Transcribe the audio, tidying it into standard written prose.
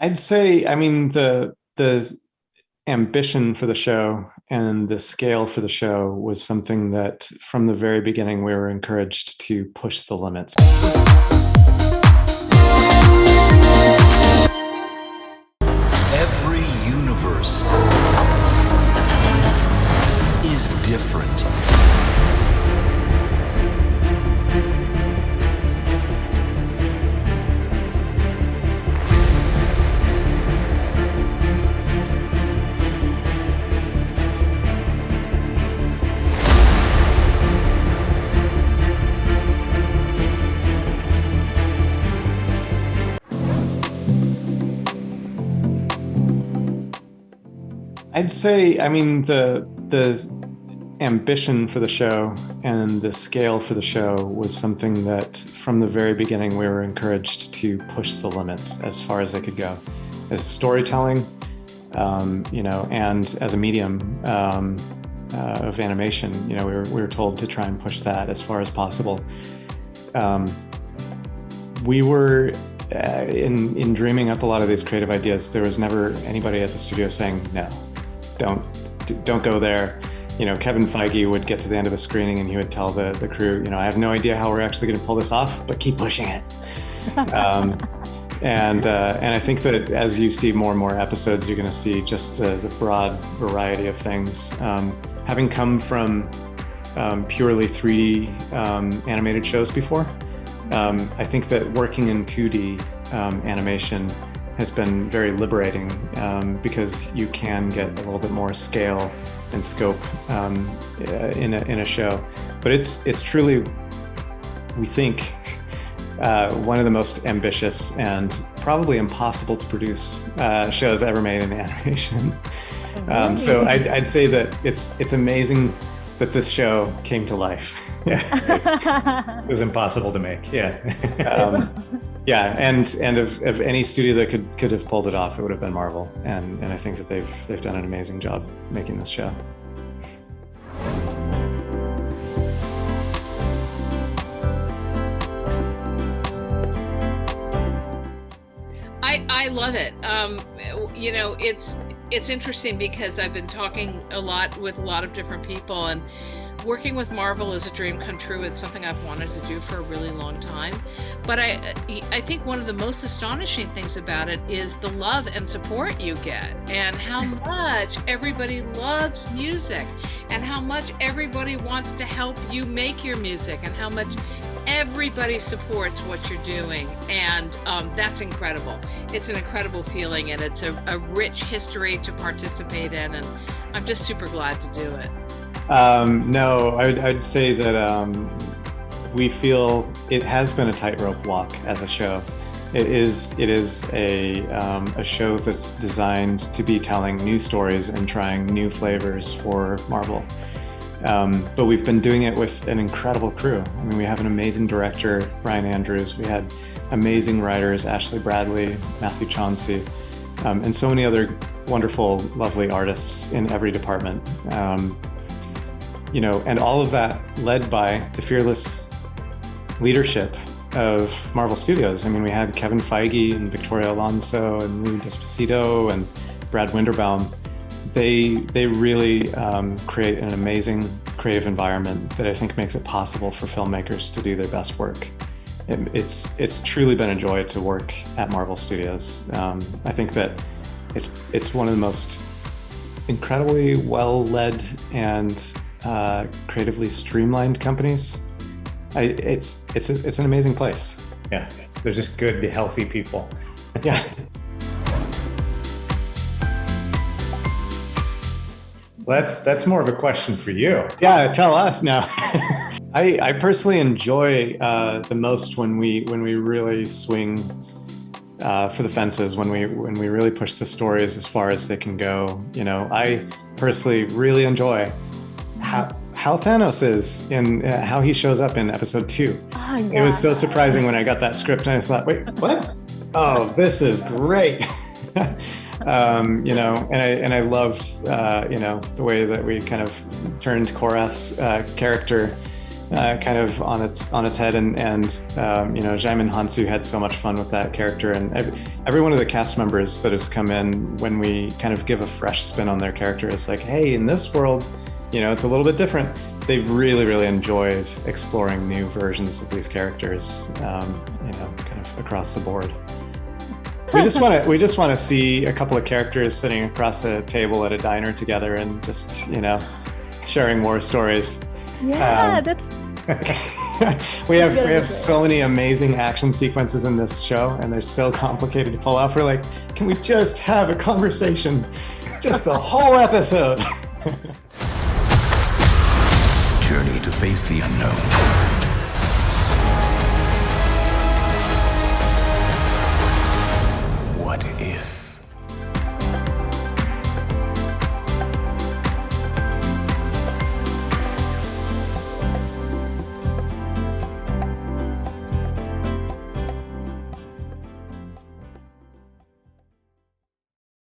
I'd say, I mean, the ambition for the show and the scale for the show was something that from the very beginning we were encouraged to push the limits. Every universe is different. I'd say, I mean, the ambition for the show and the scale for the show was something that from the very beginning we were encouraged to push the limits as far as they could go. As storytelling, and as a medium of animation, we were told to try and push that as far as possible. We were in dreaming up a lot of these creative ideas, there was never anybody at the studio saying, no, don't go there. Kevin Feige would get to the end of a screening and he would tell the crew, I have no idea how we're actually going to pull this off, but keep pushing it. And I think that as you see more and more episodes, you're going to see just the broad variety of things. Having come from purely 3D animated shows before, I think that working in 2D animation has been very liberating because you can get a little bit more scale and scope in a show. But it's truly, we think, one of the most ambitious and probably impossible to produce shows ever made in animation. So I'd say that it's amazing that this show came to life. It was impossible to make. Yeah, and of any studio that could have pulled it off, it would have been Marvel, and I think that they've done an amazing job making this show. I love it. It's interesting because I've been talking a lot with a lot of different people, and working with Marvel is a dream come true. It's something I've wanted to do for a really long time. But I think one of the most astonishing things about it is the love and support you get, and how much everybody loves music, and how much everybody wants to help you make your music, and how much everybody supports what you're doing. And that's incredible. It's an incredible feeling, and it's a rich history to participate in, and I'm just super glad to do it. No, I'd say that we feel it has been a tightrope walk as a show. It is a show that's designed to be telling new stories and trying new flavors for Marvel. But we've been doing it with an incredible crew. I mean, we have an amazing director, Brian Andrews. We had amazing writers, Ashley Bradley, Matthew Chauncey, and so many other wonderful, lovely artists in every department. And all of that led by the fearless leadership of Marvel Studios. I mean, we had Kevin Feige and Victoria Alonso and Louis Despacito and Brad Winderbaum. They really create an amazing creative environment that I think makes it possible for filmmakers to do their best work. It's truly been a joy to work at Marvel Studios. I think that it's one of the most incredibly well-led and creatively streamlined companies. It's an amazing place. Yeah, they're just good, healthy people. Yeah. That's more of a question for you. Yeah, tell us now. I personally enjoy the most when we really swing for the fences, when we really push the stories as far as they can go. I personally really enjoy how Thanos is in how he shows up in episode 2. Oh, yeah. It was so surprising when I got that script and I thought, wait, what? Oh, this is great. And I loved, the way that we kind of turned Korath's character kind of on its head, and Jaimin Hansu had so much fun with that character, and every one of the cast members that has come in, when we kind of give a fresh spin on their character, it's like, hey, in this world, it's a little bit different. They've really, really enjoyed exploring new versions of these characters, kind of across the board. We just want to see a couple of characters sitting across a table at a diner together and just, sharing war stories. Yeah, that's. we have so many amazing action sequences in this show, and they're so complicated to pull off. We're like, can we just have a conversation, just the whole episode? Journey to face the unknown.